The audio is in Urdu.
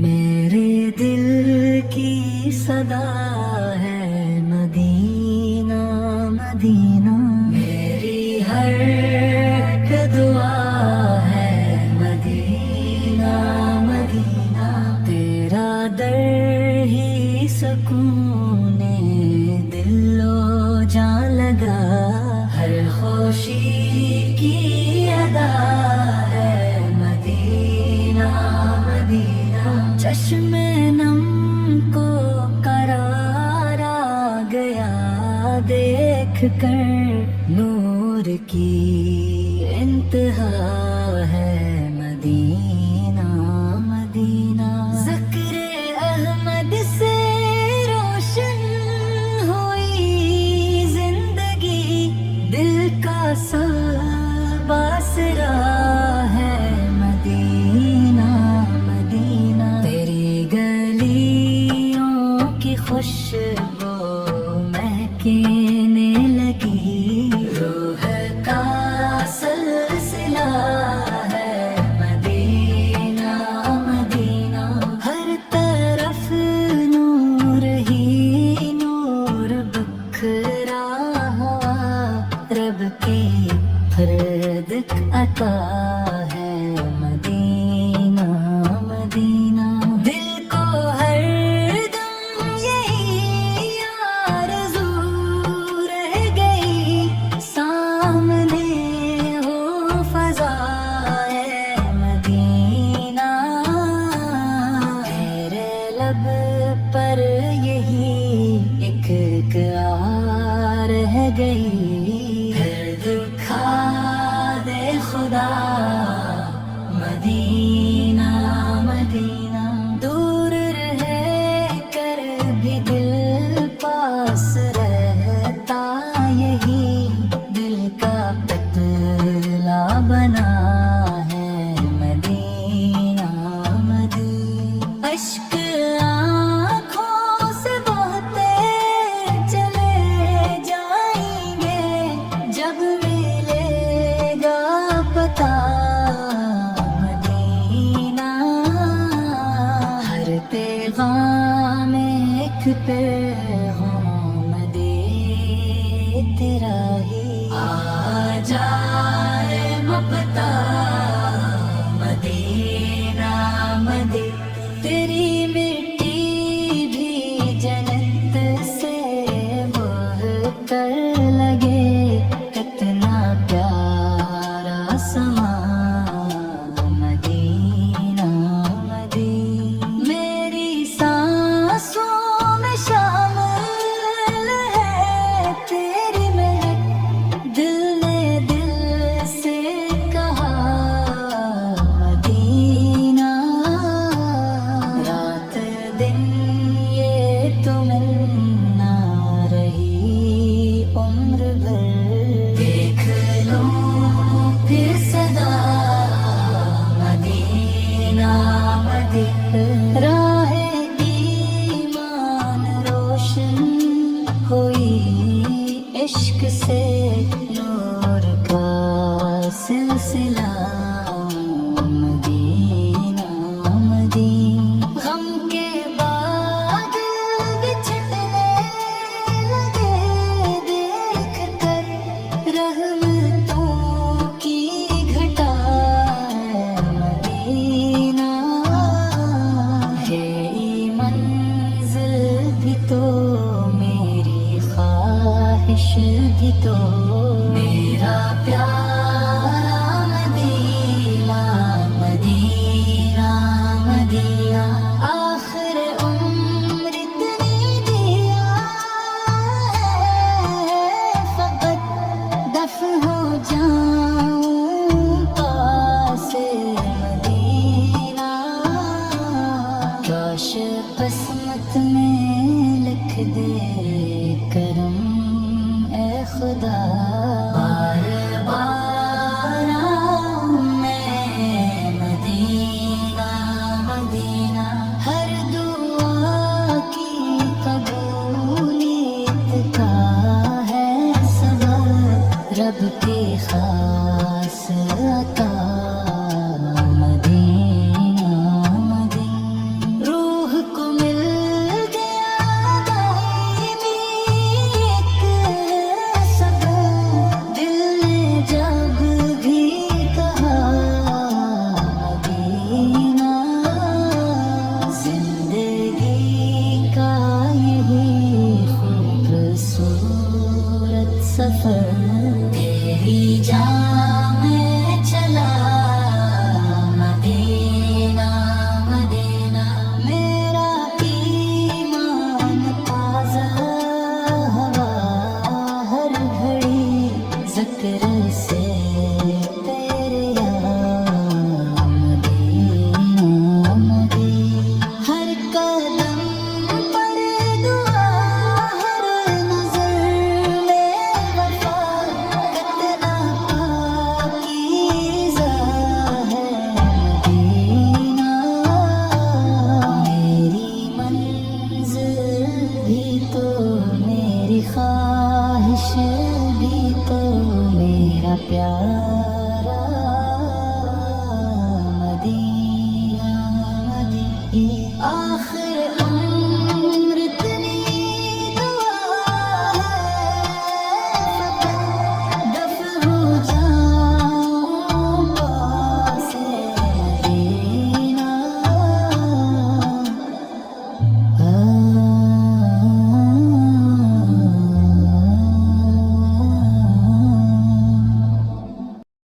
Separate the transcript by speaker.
Speaker 1: میرے دل کی صدا ہے مدینہ مدینہ، میری ہر ایک دعا ہے مدینہ مدینہ، تیرا در ہی سکون دل و جان لگا، ہر خوشی کی ادا ہے مدینہ مدینہ، چشم نم کو قرار آ گیا دیکھ کر، نور کی انتہا ہے مدینہ مدینہ، ذکر احمد سے روشن ہوئی زندگی، دل کا سب آسرا ہے مدینہ مدینہ، تیری گلیوں کی خوشبو مہکنے لگی، روح کا سلسلہ ہے مدینہ مدینہ، ہر طرف نور ہی نور بکھرا ہوا، رب کی فرد عطا ہے مدینہ مدینہ، دل کو ہر دم یہی آرزو رہ گئی، سامنے ہو فضائے مدینہ، میرے لب پر یہی ایک آ رہ گئی، پھر دکھا دے خدا مدینہ مدینہ، دور رہ کر بھی دل پاس رہتا، یہی دل کا پتلا بنا ہے مدینہ مدینہ، اشک آنکھوں سے بہتے چلے جائیں گے، جب ملے گا پتہ مدینہ، ہر پیغام ایک پیغام دے تیرا ہی، آ جائے مپتا مدینہ مدینہ، تیری مٹی بھی جنت سے بہہ کر لگے، کتنا پیارا سما مدینہ مدینہ، میری سانسوں میں شامل ہے تیری مہک، دل نے دل سے کہا مدینہ، رات دن یہ تمنا رہی عمر بھر، دیکھ لو پھر صدا مدینہ مدینہ، راہ ایمان روشن ہوئی عشق سے، نور کا سلسلہ مدینہ مدینہ، غم کے بادل بچھٹنے لگے دیکھ کر، رحمتوں کی گھٹا ہے مدینہ، ہے منزل بھی تو میری خواہش بھی تو، میرا پیارا مدینہ مدینہ مدینہ، آخر عمر اتنی دیا ہے، فقط دفن ہو جاؤں پاس مدینہ، کاش قسمت میں لکھ دے کرم اے خدا